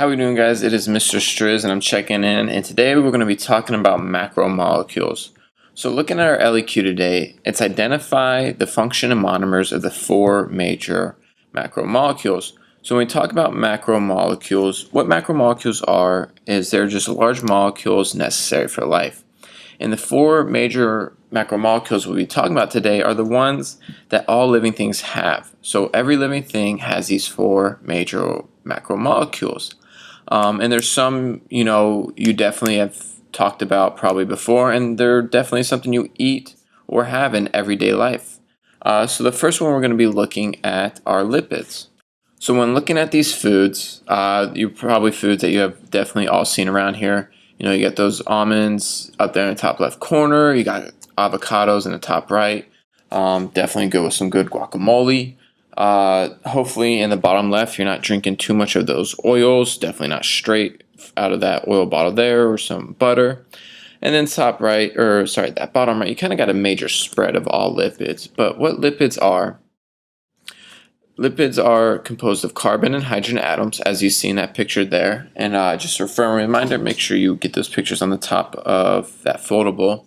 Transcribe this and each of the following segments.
How we doing, guys? It is Mr. Striz and I'm checking in, and today we're going to be talking about macromolecules. So looking at our LEQ today, it's identify the function and monomers of the four major macromolecules. So when we talk about macromolecules, what macromolecules are is they're just large molecules necessary for life. And the four major macromolecules we'll be talking about today are the ones that all living things have. So every living thing has these four major macromolecules. And there's some, you definitely have talked about probably before, and they're definitely something you eat or have in everyday life. So the first one we're going to be looking at are lipids. So when looking at these foods, you probably foods that you have definitely all seen around here. You get those almonds up there in the top left corner. You got avocados in the top right. Definitely go with some good guacamole. Hopefully in the bottom left, you're not drinking too much of those oils. Definitely not straight out of that oil bottle there, or some butter. And then that bottom right, you kind of got a major spread of all lipids. But what lipids are composed of carbon and hydrogen atoms, as you see in that picture there. And just a firm reminder, make sure you get those pictures on the top of that foldable.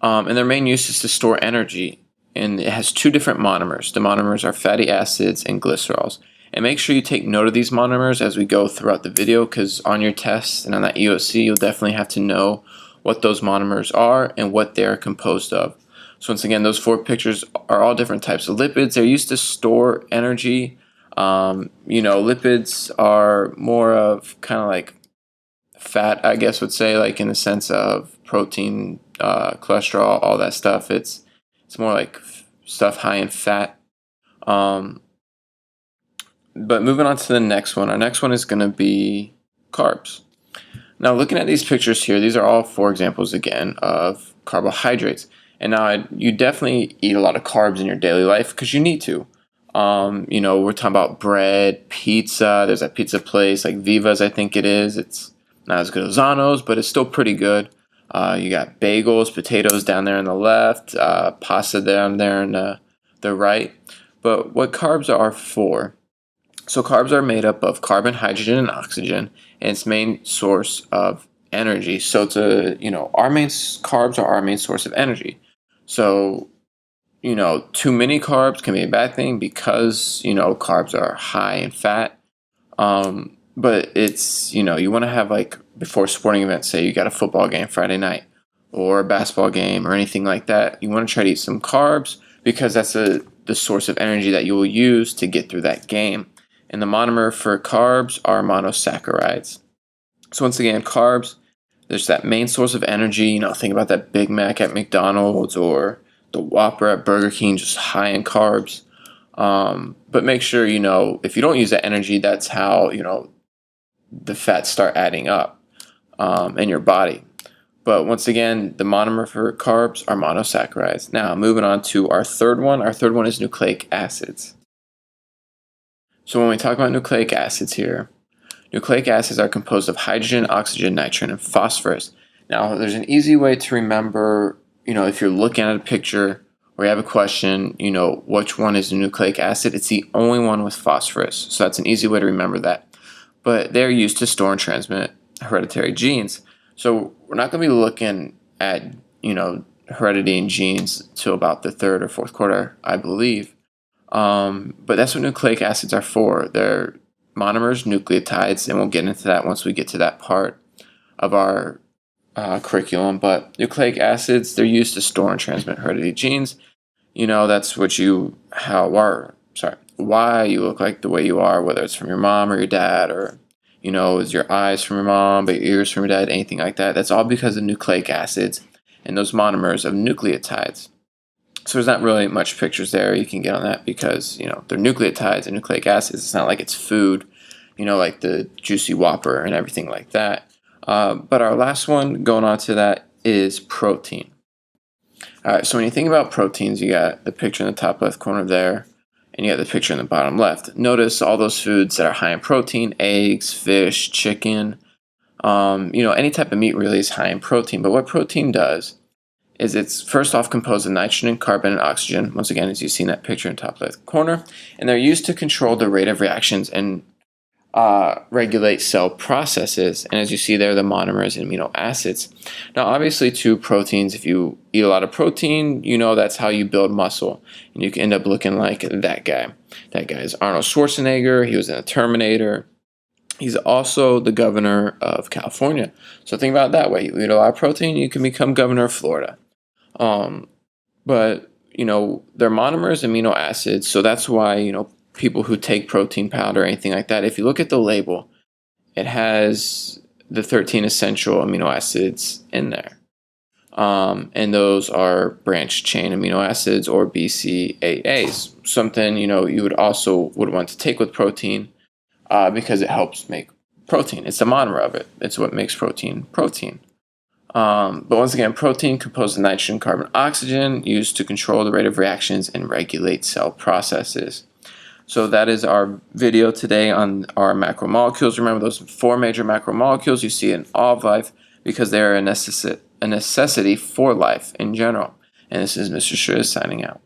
And their main use is to store energy. And it has two different monomers. The monomers are fatty acids and glycerols. And make sure you take note of these monomers as we go throughout the video, because on your test and on that EOC, you'll definitely have to know what those monomers are and what they're composed of. So once again, those four pictures are all different types of lipids. They're used to store energy. Lipids are more of kind of like fat, I guess would say, like in the sense of protein, cholesterol, all that stuff. It's more like stuff high in fat. But moving on to the next one. Our next one is going to be carbs. Now, looking at these pictures here, these are all four examples, again, of carbohydrates. And now you definitely eat a lot of carbs in your daily life because you need to. We're talking about bread, pizza. There's that pizza place like Viva's, I think it is. It's not as good as Zano's, but it's still pretty good. You got bagels, potatoes down there on the left, pasta down there on the right. But what carbs are for? So carbs are made up of carbon, hydrogen, and oxygen, and its main source of energy. So carbs are our main source of energy. So, too many carbs can be a bad thing because, carbs are high in fat. But it's, you want to have, like, before sporting events, say you got a football game Friday night or a basketball game or anything like that, you want to try to eat some carbs because that's the source of energy that you will use to get through that game. And the monomer for carbs are monosaccharides. So once again, carbs, there's that main source of energy. Think about that Big Mac at McDonald's or the Whopper at Burger King, just high in carbs. But make sure, if you don't use that energy, that's how, the fats start adding up in your body. But once again, the monomer for carbs are monosaccharides. Now, moving on to our third one. Our third one is nucleic acids. So when we talk about nucleic acids here, nucleic acids are composed of hydrogen, oxygen, nitrogen, and phosphorus. Now, there's an easy way to remember, if you're looking at a picture or you have a question, which one is a nucleic acid? It's the only one with phosphorus. So that's an easy way to remember that. But they're used to store and transmit hereditary genes. So we're not going to be looking at, heredity and genes till about the third or fourth quarter, I believe. But that's what nucleic acids are for. They're monomers, nucleotides, and we'll get into that once we get to that part of our curriculum. But nucleic acids, they're used to store and transmit hereditary genes. That's why you look like the way you are, whether it's from your mom or your dad, or, is your eyes from your mom, but your ears from your dad, anything like that. That's all because of nucleic acids and those monomers of nucleotides. So there's not really much pictures there you can get on that because, they're nucleotides and nucleic acids. It's not like it's food, like the juicy Whopper and everything like that. But our last one going on to that is protein. All right, so when you think about proteins, you got the picture in the top left corner there, and you got the picture in the bottom left. Notice all those foods that are high in protein: eggs, fish, chicken. Any type of meat really is high in protein. But what protein does is it's first off composed of nitrogen, carbon, and oxygen. Once again, as you see in that picture in the top left corner, and they're used to control the rate of reactions and regulate cell processes. And as you see there, the monomers and amino acids. Now, obviously, too, proteins, if you eat a lot of protein, you know that's how you build muscle. And you can end up looking like that guy. That guy is Arnold Schwarzenegger. He was in the Terminator. He's also the governor of California. So think about it that way. You eat a lot of protein, you can become governor of Florida. But, they're monomers, amino acids. So that's why, people who take protein powder or anything like that, if you look at the label, it has the 13 essential amino acids in there. And those are branched chain amino acids or BCAAs, something, you would want to take with protein because it helps make protein. It's the monomer of it. It's what makes protein protein. But once again, protein composed of nitrogen, carbon, oxygen, used to control the rate of reactions and regulate cell processes. So that is our video today on our macromolecules. Remember those 4 major macromolecules you see in all of life because they are a necessity for life in general. And this is Mr. Shriz signing out.